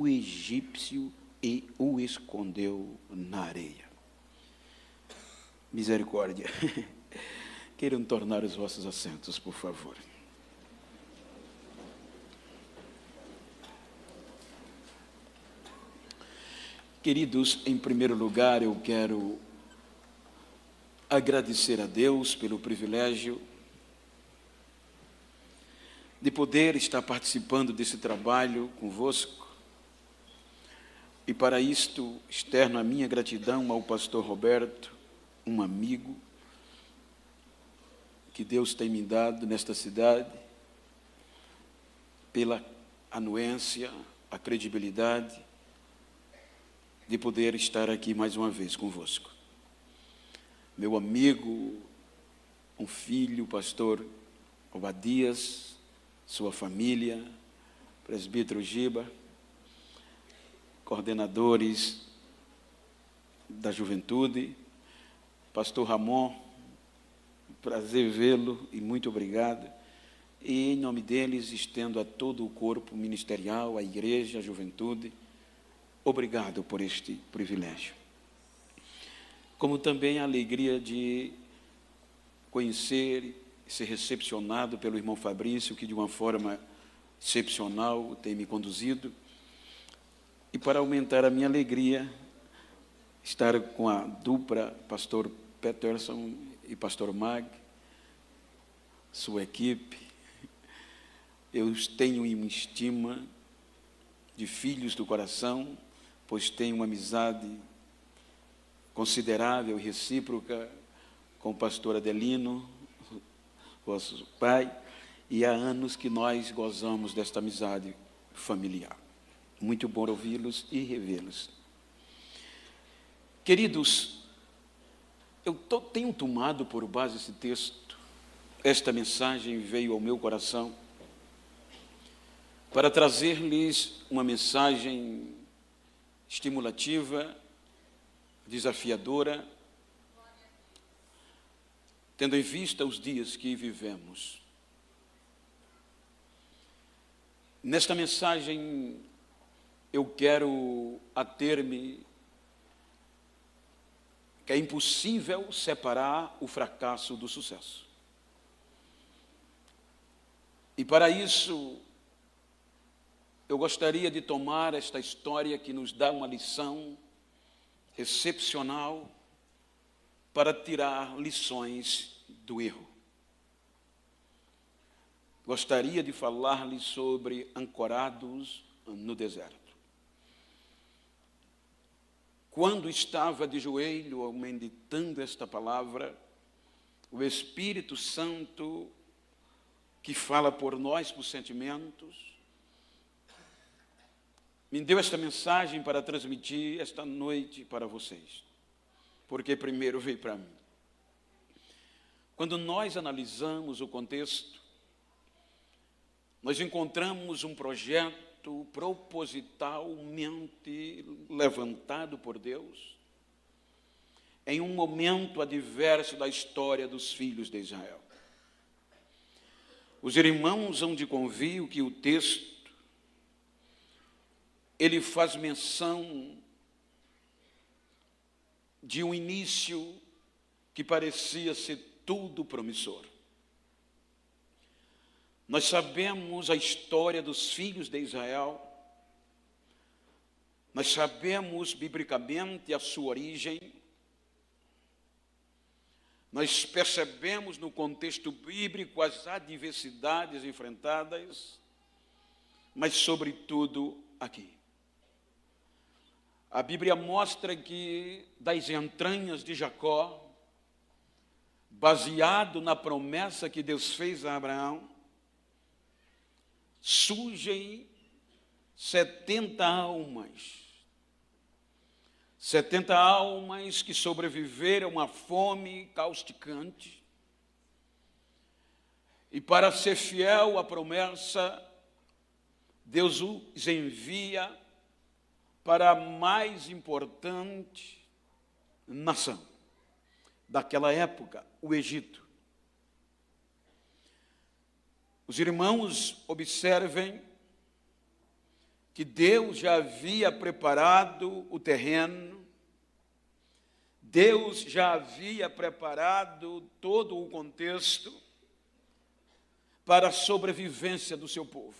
o egípcio e o escondeu na areia. Misericórdia. Queiram tornar os vossos assentos, por favor. Queridos, em primeiro lugar, eu quero agradecer a Deus pelo privilégio de poder estar participando desse trabalho convosco. E para isto, externo a minha gratidão ao pastor Roberto, um amigo que Deus tem me dado nesta cidade, pela anuência, a credibilidade de poder estar aqui mais uma vez convosco. Meu amigo, um filho, pastor Obadias, sua família, presbítero Giba, coordenadores da juventude, pastor Ramon, prazer vê-lo e muito obrigado. E em nome deles estendo a todo o corpo ministerial, a igreja, a juventude, obrigado por este privilégio. Como também a alegria de conhecer e ser recepcionado pelo irmão Fabrício, que de uma forma excepcional tem me conduzido. E para aumentar a minha alegria, estar com a dupla, pastor Peterson e pastor Mag, sua equipe. Eu os tenho em estima de filhos do coração, pois tenho uma amizade considerável e recíproca com o pastor Adelino, vosso pai, e há anos que nós gozamos desta amizade familiar. Muito bom ouvi-los e revê-los. Queridos, eu tenho tomado por base esse texto. Esta mensagem veio ao meu coração para trazer-lhes uma mensagem estimulativa, desafiadora, tendo em vista os dias que vivemos. Nesta mensagem, eu quero ater-me que é impossível separar o fracasso do sucesso. E para isso, eu gostaria de tomar esta história que nos dá uma lição excepcional para tirar lições do erro. Gostaria de falar-lhes sobre ancorados no deserto. Quando estava de joelho, meditando esta palavra, o Espírito Santo, que fala por nós, por sentimentos, me deu esta mensagem para transmitir esta noite para vocês, porque primeiro veio para mim. Quando nós analisamos o contexto, nós encontramos um projeto propositalmente levantado por Deus em um momento adverso da história dos filhos de Israel. Os irmãos hão de convir que o texto ele faz menção de um início que parecia ser tudo promissor. Nós sabemos a história dos filhos de Israel, nós sabemos biblicamente a sua origem, nós percebemos no contexto bíblico as adversidades enfrentadas, mas sobretudo aqui. A Bíblia mostra que das entranhas de Jacó, baseado na promessa que Deus fez a Abraão, surgem 70 almas. 70 almas que sobreviveram à fome causticante. E para ser fiel à promessa, Deus os envia para a mais importante nação daquela época, o Egito. Os irmãos observem que Deus já havia preparado o terreno, Deus já havia preparado todo o contexto para a sobrevivência do seu povo.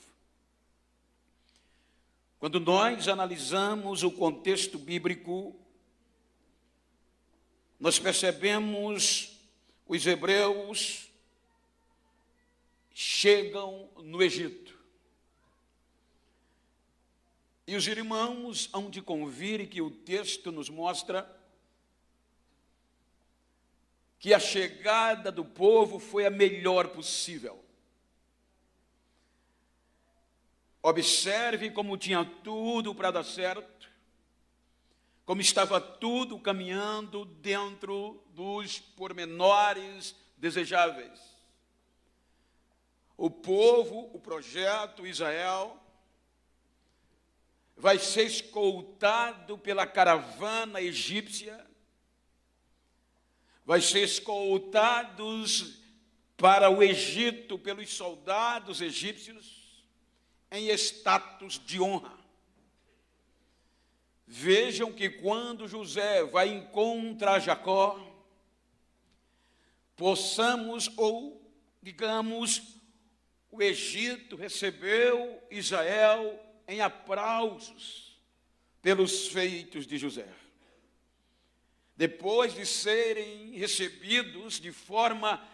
Quando nós analisamos o contexto bíblico, nós percebemos os hebreus chegam no Egito. E os irmãos hão de convir que o texto nos mostra que a chegada do povo foi a melhor possível. Observe como tinha tudo para dar certo, como estava tudo caminhando dentro dos pormenores desejáveis. O povo, o projeto Israel, vai ser escoltado pela caravana egípcia, vai ser escoltados para o Egito pelos soldados egípcios em status de honra. Vejam que quando José vai encontrar Jacó, possamos, ou digamos, o Egito recebeu Israel em aplausos pelos feitos de José. Depois de serem recebidos de forma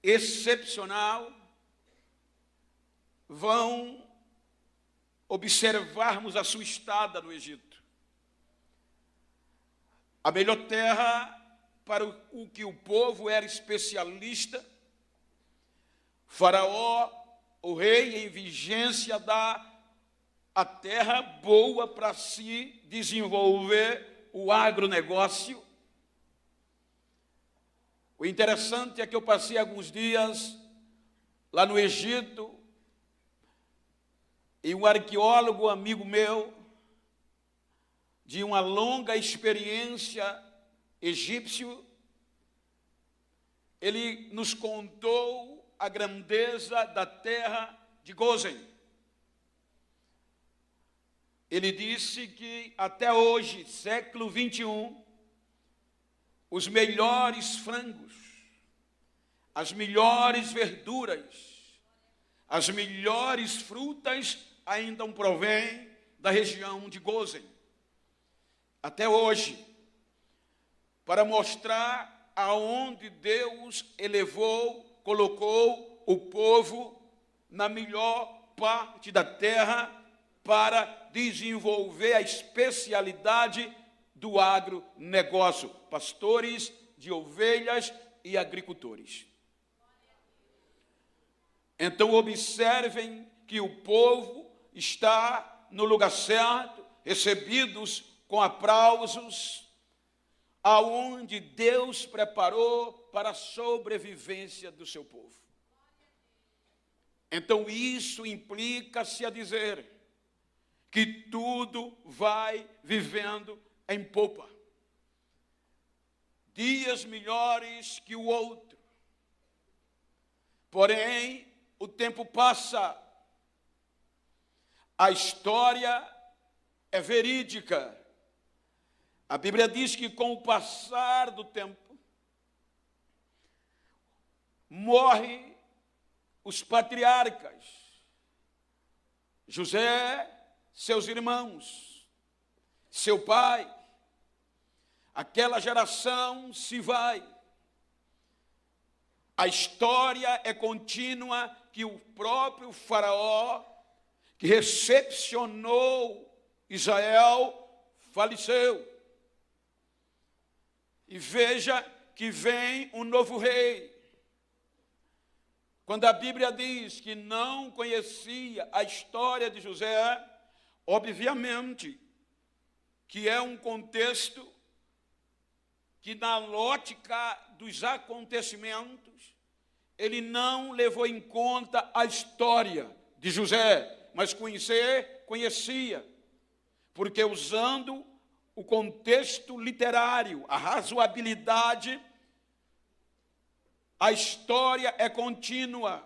excepcional, vão observarmos a sua estada no Egito. A melhor terra para o que o povo era especialista. Faraó, o rei em vigência, dá a terra boa para se desenvolver o agronegócio. O interessante é que eu passei alguns dias lá no Egito e um arqueólogo amigo meu, de uma longa experiência egípcio, ele nos contou a grandeza da terra de Gósen. Ele disse que até hoje, século 21, os melhores frangos, as melhores verduras, as melhores frutas ainda provêm da região de Gósen. Até hoje, para mostrar aonde Deus elevou, colocou o povo na melhor parte da terra para desenvolver a especialidade do agronegócio, pastores de ovelhas e agricultores. Então observem que o povo está no lugar certo, recebidos com aplausos, aonde Deus preparou para a sobrevivência do seu povo. Então isso implica-se a dizer que tudo vai vivendo em popa. Dias melhores que o outro. Porém, o tempo passa. A história é verídica. A Bíblia diz que com o passar do tempo, morrem os patriarcas. José, seus irmãos, seu pai, aquela geração se vai. A história é contínua que o próprio Faraó, que recepcionou Israel, faleceu. E veja que vem um novo rei. Quando a Bíblia diz que não conhecia a história de José, obviamente que é um contexto que, na lógica dos acontecimentos, ele não levou em conta a história de José, mas conhecia, porque usando o contexto literário, a razoabilidade, a história é contínua.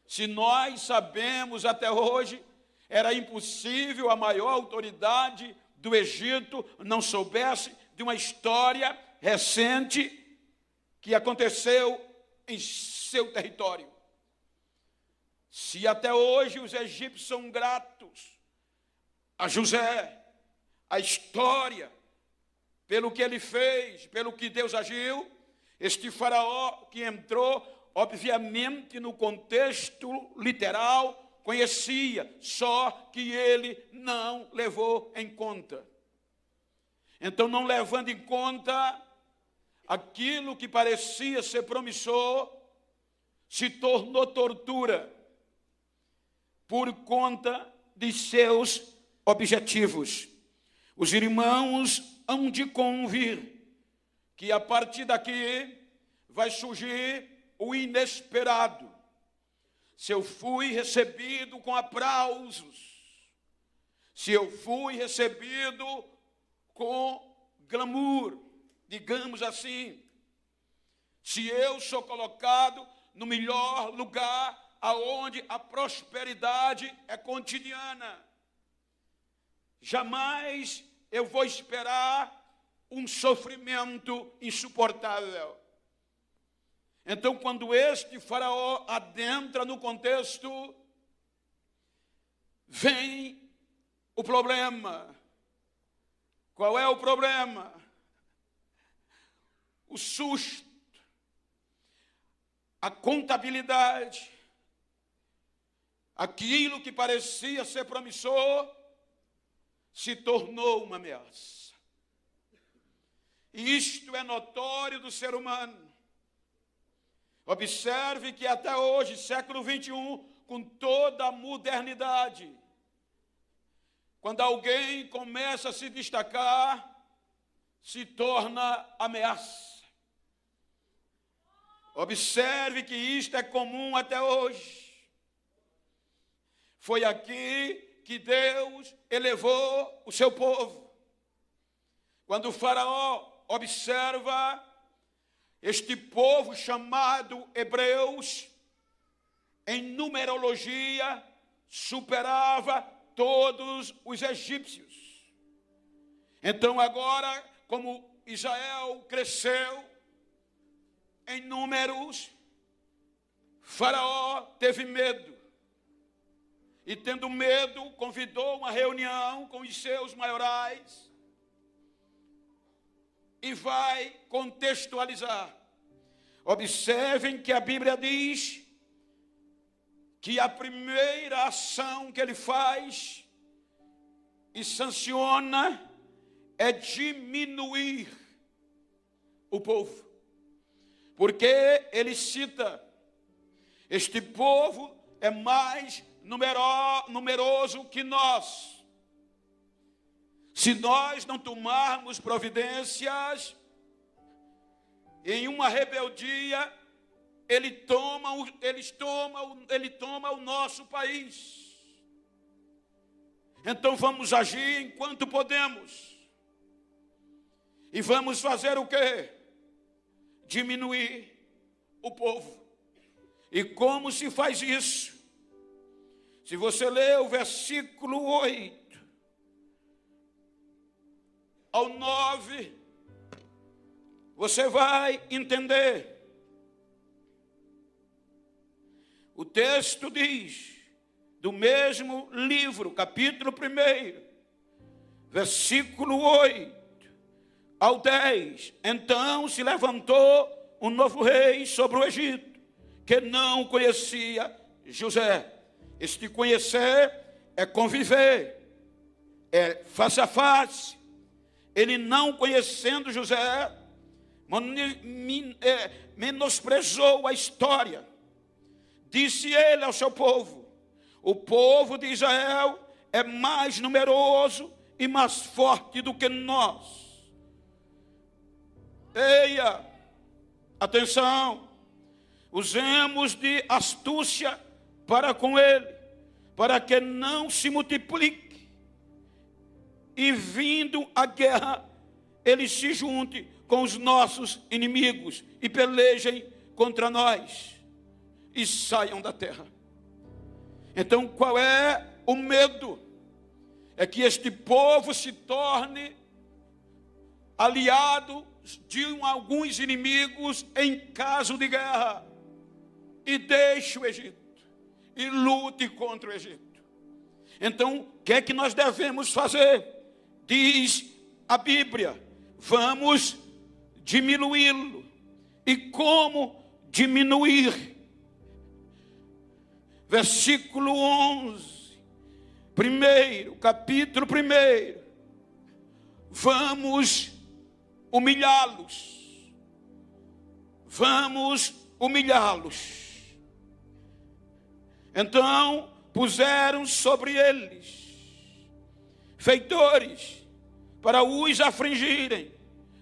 Se nós sabemos até hoje Era impossível a maior autoridade do Egito não soubesse de uma história recente que aconteceu em seu território. Se até hoje os egípcios são gratos a José, a história, pelo que ele fez, pelo que Deus agiu, este faraó que entrou, obviamente no contexto literal, conhecia, só que ele não levou em conta. Então, não levando em conta aquilo que parecia ser promissor, se tornou tortura por conta de seus objetivos. Os irmãos hão de convir que a partir daqui vai surgir o inesperado. Se eu fui recebido com aplausos, se eu fui recebido com glamour, digamos assim, se eu sou colocado no melhor lugar aonde a prosperidade é cotidiana, jamais eu vou esperar um sofrimento insuportável. Então, quando este faraó adentra no contexto, vem o problema. Qual é o problema? O susto, a contabilidade, aquilo que parecia ser promissor, se tornou uma ameaça. E isto é notório do ser humano. Observe que até hoje, século 21, com toda a modernidade, quando alguém começa a se destacar, se torna ameaça. Observe que isto é comum até hoje. Foi aqui que Deus elevou o seu povo. Quando o faraó observa este povo chamado hebreus, em numerologia, superava todos os egípcios. Então agora, como Israel cresceu em números, Faraó teve medo. E tendo medo, convidou uma reunião com os seus maiorais e vai contextualizar. Observem que a Bíblia diz que a primeira ação que ele faz e sanciona é diminuir o povo. Porque ele cita, este povo é mais numeroso que nós. Se nós não tomarmos providências, em uma rebeldia, ele toma o nosso país. Então vamos agir enquanto podemos. E vamos fazer o quê? Diminuir o povo. E como se faz isso? Se você ler o versículo 8 ao 9, você vai entender. O texto diz, do mesmo livro, capítulo 1, versículo 8 ao 10. Então se levantou um novo rei sobre o Egito, que não conhecia José. Este conhecer é conviver, é face a face. Ele não conhecendo José, menosprezou a história. Disse ele ao seu povo, o povo de Israel é mais numeroso e mais forte do que nós. Eia, atenção, usemos de astúcia para com ele, para que não se multiplique, e vindo a guerra, ele se junte com os nossos inimigos e pelejem contra nós e saiam da terra. Então, qual é o medo é que este povo se torne aliado de alguns inimigos em caso de guerra e deixe o Egito e lute contra o Egito. Então, o que é que nós devemos fazer? Diz a Bíblia: vamos diminuí-lo. E como diminuir? Versículo 11, capítulo 1. Vamos humilhá-los. Vamos humilhá-los. Então puseram sobre eles feitores para os afligirem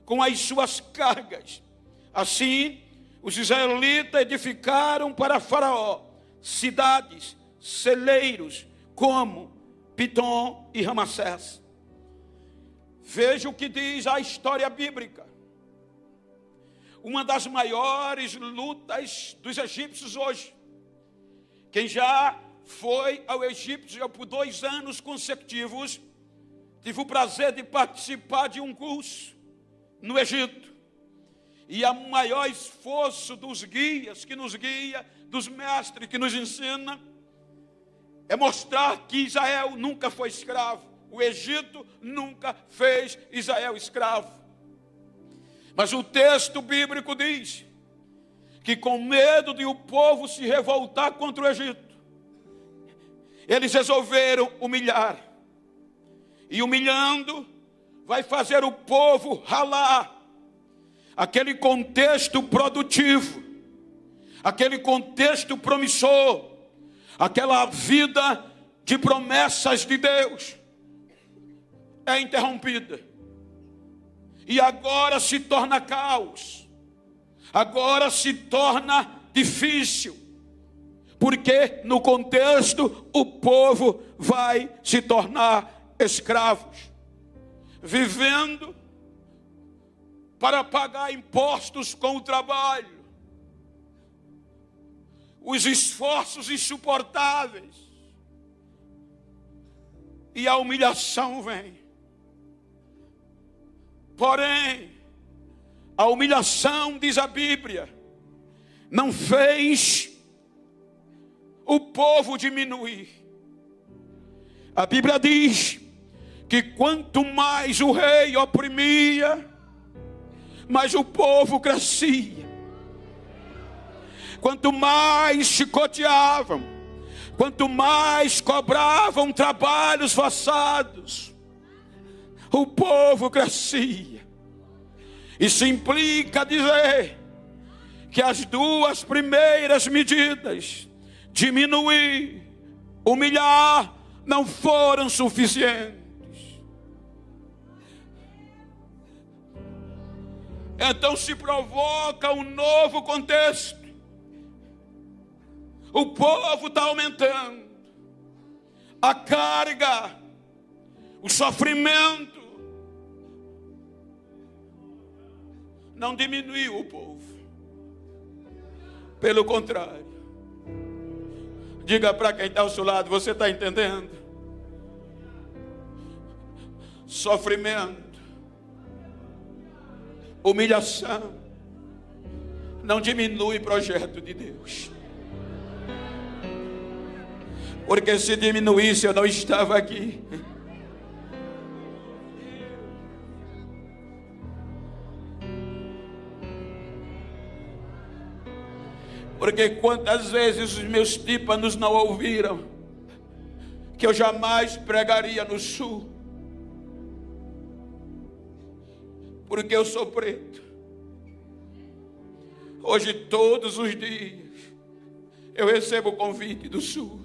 com as suas cargas. Assim, os israelitas edificaram para Faraó cidades, celeiros, como Pitom e Ramassés. Veja o que diz a história bíblica. Uma das maiores lutas dos egípcios hoje. Quem já foi ao Egito por 2 anos consecutivos, tive o prazer de participar de um curso no Egito. E o maior esforço dos guias que nos guia, dos mestres que nos ensina, é mostrar que Israel nunca foi escravo. O Egito nunca fez Israel escravo. Mas o texto bíblico diz que, com medo de o povo se revoltar contra o Egito, eles resolveram humilhar. E humilhando, vai fazer o povo ralar. Aquele contexto produtivo, aquele contexto promissor, aquela vida de promessas de Deus, é interrompida. E agora se torna caos. Agora se torna difícil. Porque no contexto o povo vai se tornar escravos, vivendo para pagar impostos com o trabalho, os esforços insuportáveis, e a humilhação vem. Porém, a humilhação, diz a Bíblia, não fez o povo diminuir. A Bíblia diz que quanto mais o rei oprimia, mais o povo crescia. Quanto mais chicoteavam, quanto mais cobravam trabalhos forçados, o povo crescia. Isso implica dizer que as 2 primeiras medidas, diminuir, humilhar, não foram suficientes. Então se provoca um novo contexto. O povo está aumentando. A carga, o sofrimento, não diminuiu o povo. Pelo contrário. Diga para quem está ao seu lado: você está entendendo? Sofrimento, humilhação, não diminui o projeto de Deus. Porque se diminuísse, eu não estava aqui. Porque quantas vezes os meus tímpanos não ouviram que eu jamais pregaria no sul, porque eu sou preto. Hoje, todos os dias, eu recebo o convite do sul.